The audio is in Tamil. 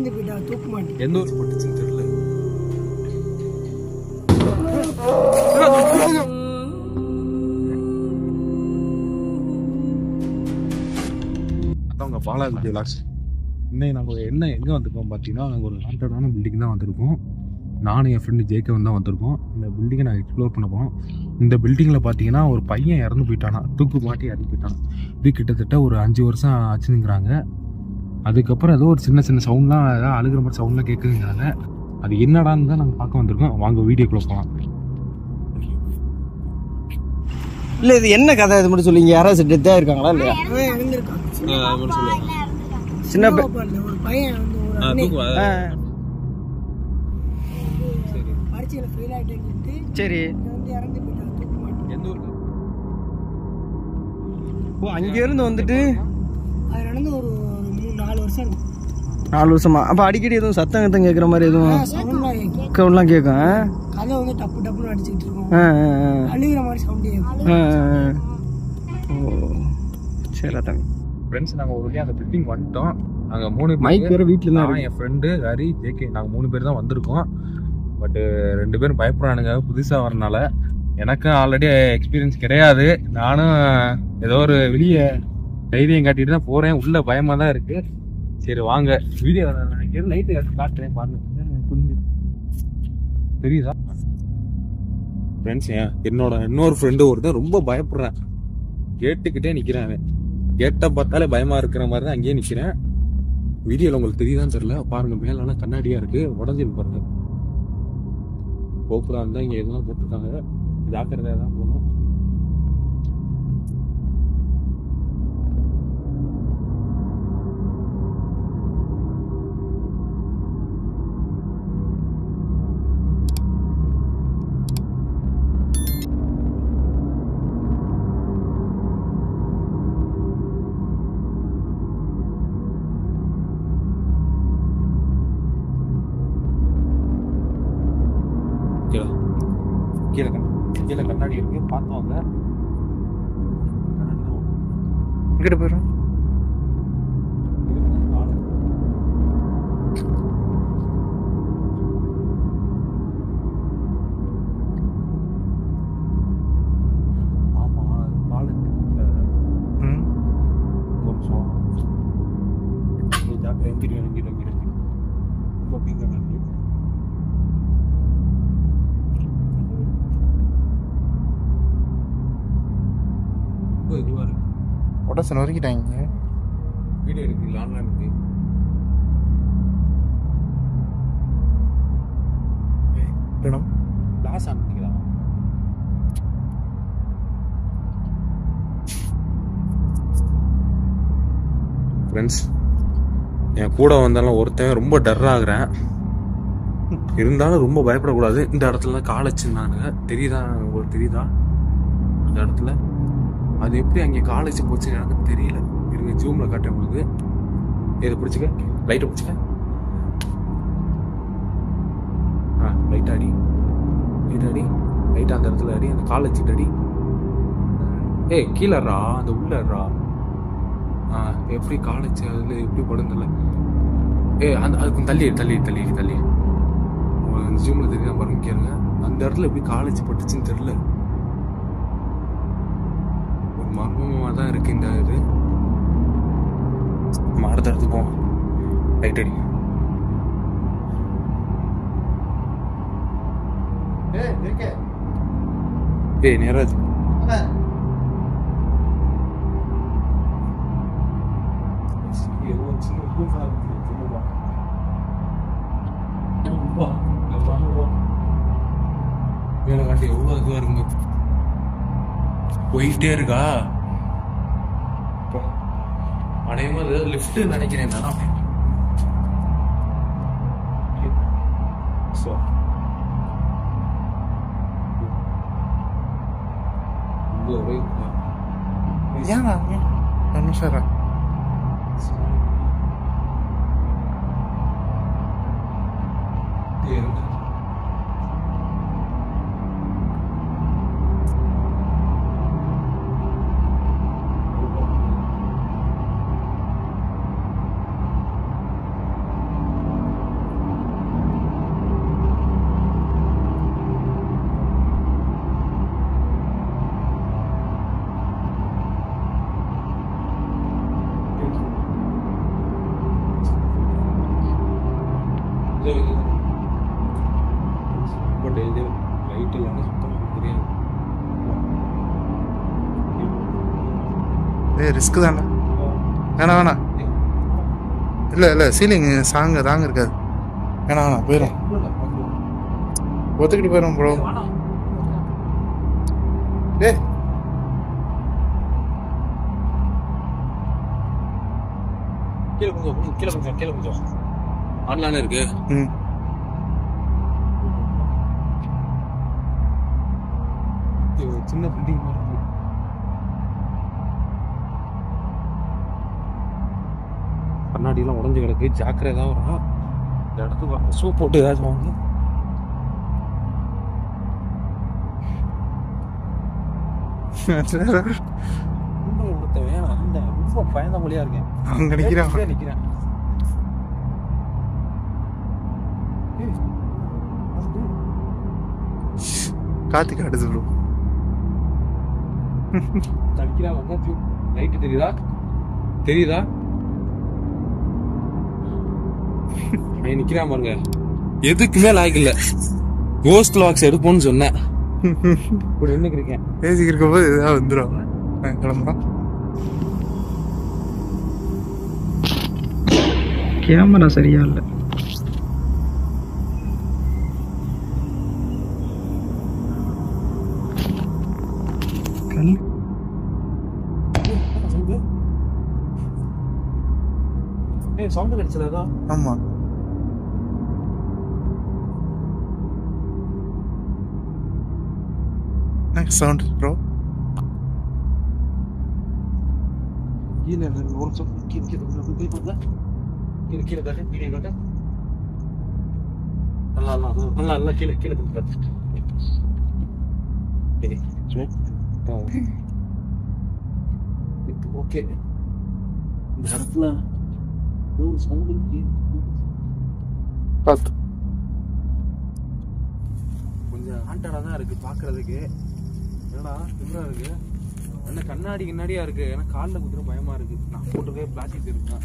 இறந்து போயிட்டா தூக்க மாட்டேன். எந்த ஊர் போட்டுச்சுன்னு தெரியல. அதான் உங்க பாலாஜி விலாஸ். இன்னைக்கு நாங்கள் எங்கே வந்திருக்கோம் பார்த்தீங்கன்னா, நாங்கள் ஒரு ஹாண்டடான பில்டிங் தான் வந்திருக்கோம். நானும் என் ஃப்ரெண்டு ஜேகேவன் தான் வந்திருக்கோம். இந்த பில்டிங்கை நாங்கள் எக்ஸ்ப்ளோர் பண்ண போகிறோம். இந்த பில்டிங்கில் பார்த்தீங்கன்னா ஒரு பையன் இறந்து போயிட்டானா, தூக்கு மாட்டி இறந்து போயிட்டான். இது கிட்டத்தட்ட ஒரு 5 வருஷம் ஆச்சுங்கிறாங்க. அதுக்கப்புறம் ஏதோ ஒரு சின்ன சின்ன சவுண்ட்லாம், ஏதாவது அழுகிற மாதிரி சவுண்ட்லாம் கேட்குதுங்கிறாங்க. அது என்னடான்னு தான் நாங்கள் பார்க்க வந்திருக்கோம். வாங்க வீடியோக்குள்ளே போகலாம். இல்லை இது என்ன கதை இது மட்டும் சொல்லிங்க. யாராவது டெத்தாக இருக்காங்களா இல்லையா? சின்ன ஒரு பையன் சரி அங்கிருந்து வந்துட்டு அது நடந்து ஒரு 4 வருஷம் 4 வருஷமா. அப்போ அடிக்கடி எதுவும் சத்தம் கத்தம் கேட்குற மாதிரி எதுவும் சவுண்ட்லாம் கேட்கும். கதை வந்து டப்பு டப்புன்னு அடிச்சுக்கிட்டு இருக்கோம். அழுகிற மாதிரி சவுண்ட் கேட்கும். ஓ சரி தம்பி. ஃப்ரெண்ட்ஸ் நாங்கள் ஒரு வழியாக அந்த பில்டிங் வந்துட்டோம். நாங்கள் 3 மைக் வேறு வீட்டில் தான். என் ஃப்ரெண்டு ஹரி, ஜேகே, நாங்கள் 3 பேர் தான் வந்திருக்கோம். பட்டு 2 பேரும் பயப்படுறானுங்க புதுசாக வரனால. எனக்கும் ஆல்ரெடி எக்ஸ்பீரியன்ஸ் கிடையாது. நானும் ஏதோ ஒரு வெளியே தைரியம் காட்டிட்டு தான் போகிறேன். உள்ள பயமாக தான் இருக்குது. சரி வாங்க வீடியோ லைட்டு காட்டுறேன் பாருங்க. தெரியுதா ஃப்ரெண்ட்ஸ்? என்னோட இன்னொரு ஃப்ரெண்டு ஒருத்தன் ரொம்ப பயப்படுறேன். கேட்டுக்கிட்டே நிற்கிறேன். அவன் கேட்டை பார்த்தாலே பயமாக இருக்கிற மாதிரி தான் அங்கேயே நிற்கிறேன். வீடியோவில் உங்களுக்கு தெரியுதான்னு தெரியல. பாருங்க மேலாம் கண்ணாடியாக இருக்குது. உடஞ்சிருக்கு பாருங்க. கோபுரம் இருந்தால் இங்கே எதுவும் போட்டிருக்காங்க. ஜாக்கிரதையாக தான் போகணும். கீழே கண்ணாடி இருக்கு, பார்த்தோங்க. இங்கிட்ட போயிடும். ஆமா பாலத்துக்கு ரொம்ப பீங்க இதுவா இருக்கு. உடசன் வரைக்கிட்டாங்க. வீடியோ இருக்கு, ஆன்லைன் இருக்கு. கிளாஸ் ஆனிங்களா? ஃப்ரெண்ட்ஸ் என் கூட வந்தாலும் ஒருத்தன் ரொம்ப டர் ஆகுறேன். இருந்தாலும் ரொம்ப பயப்படக்கூடாது. இந்த இடத்துல கால் வச்சுருந்தானுங்க. தெரியுதா உங்களுக்கு? தெரியுதா அந்த இடத்துல? அது எப்படி அங்கே காலேஜ் போச்சுன்னு எனக்கு தெரியல. இருங்க ஜூமில் காட்டுறேன் உங்களுக்கு. இதை பிடிச்சிக்க, லைட்டை பிடிச்சிக்க. லைட்டாக அடி, லைட்டாக அடி, லைட்டாக அந்த இடத்துல அடி. அந்த கால் வச்சுட்டு அடி. கீழறா, அந்த உள்ளறா. எப்படி காலேஜ் அதில் எப்படி படுந்தில்ல. அந்த அதுக்கு தள்ளி தள்ளி தள்ளி தள்ளி அந்த ஜூமில் தெரியுதா பாருங்க. கேளுங்க அந்த இடத்துல எப்படி காலேஜ் பட்டுச்சுன்னு தெரியல. மர்மமாக தான் இருக்கு இந்த இது. அடுத்த இடத்துக்கு போவோம். லைட் அடி. நேராஜ் வேலை காட்டி எவ்வளோ இதுவாக இருக்குங்க. போயிட்டே இருக்கா. அனைவரும் லிஃப்ட் நினைக்கிறேன் தானா. சார் ரிஸ்க் தானே. வேணாம் இல்லை சீலிங் தாங்க இருக்காது. வேணாம் போயிடும், ஒத்துக்கிட்டு போயிடும் ப்ரோ. கீழே கொஞ்சம் ஆன்லைன் இருக்கு. சின்ன பில்டிங் கண்ணாடிலாம் உடஞ்சு கிடக்கு. ஜாக்கிரதை தான் வரும். இந்த இடத்துக்கு சூப் போட்டு ஏதாச்சும் வாங்க. ரொம்ப பயந்த மொழியா இருக்கேன். அங்க நிக்கிறேன். காத்து காட்டுது ப்ரோ. லைட் தெரியுதா? நிக்கிறான் பாருங்க. எதுக்குமே லாய்க்கு இல்ல. கோஸ்ட் லாக்ஸ் எடுப்போம்னு சொன்னேன். பேசிக்கிருக்க போது ஏதாவது வந்துடும். கிளம்புறோம். கேமரா சரியா இல்லை. சவுண்ட் கிடைச்சதா? ஆமா. Next sound bro. கீழே ஒரு சவுண்ட் கீழே காட்டு. வீடியோ காட்டு. நல்லா கீழே காட்டு. ஓகே. இந்த இடத்துல ஒரு சவுண்ட் பார்த்து கொஞ்சம் ஹாண்டடா தான் இருக்கு பாக்குறதுக்கு. என்னடா திமிரா இருக்கு. என்ன கண்ணாடியா இருக்கு. எனக்கு காலில் குத்துற பயமா இருக்கு. நான் போட்டுக்கே பிளாஸ்டிக் இருக்கேன்.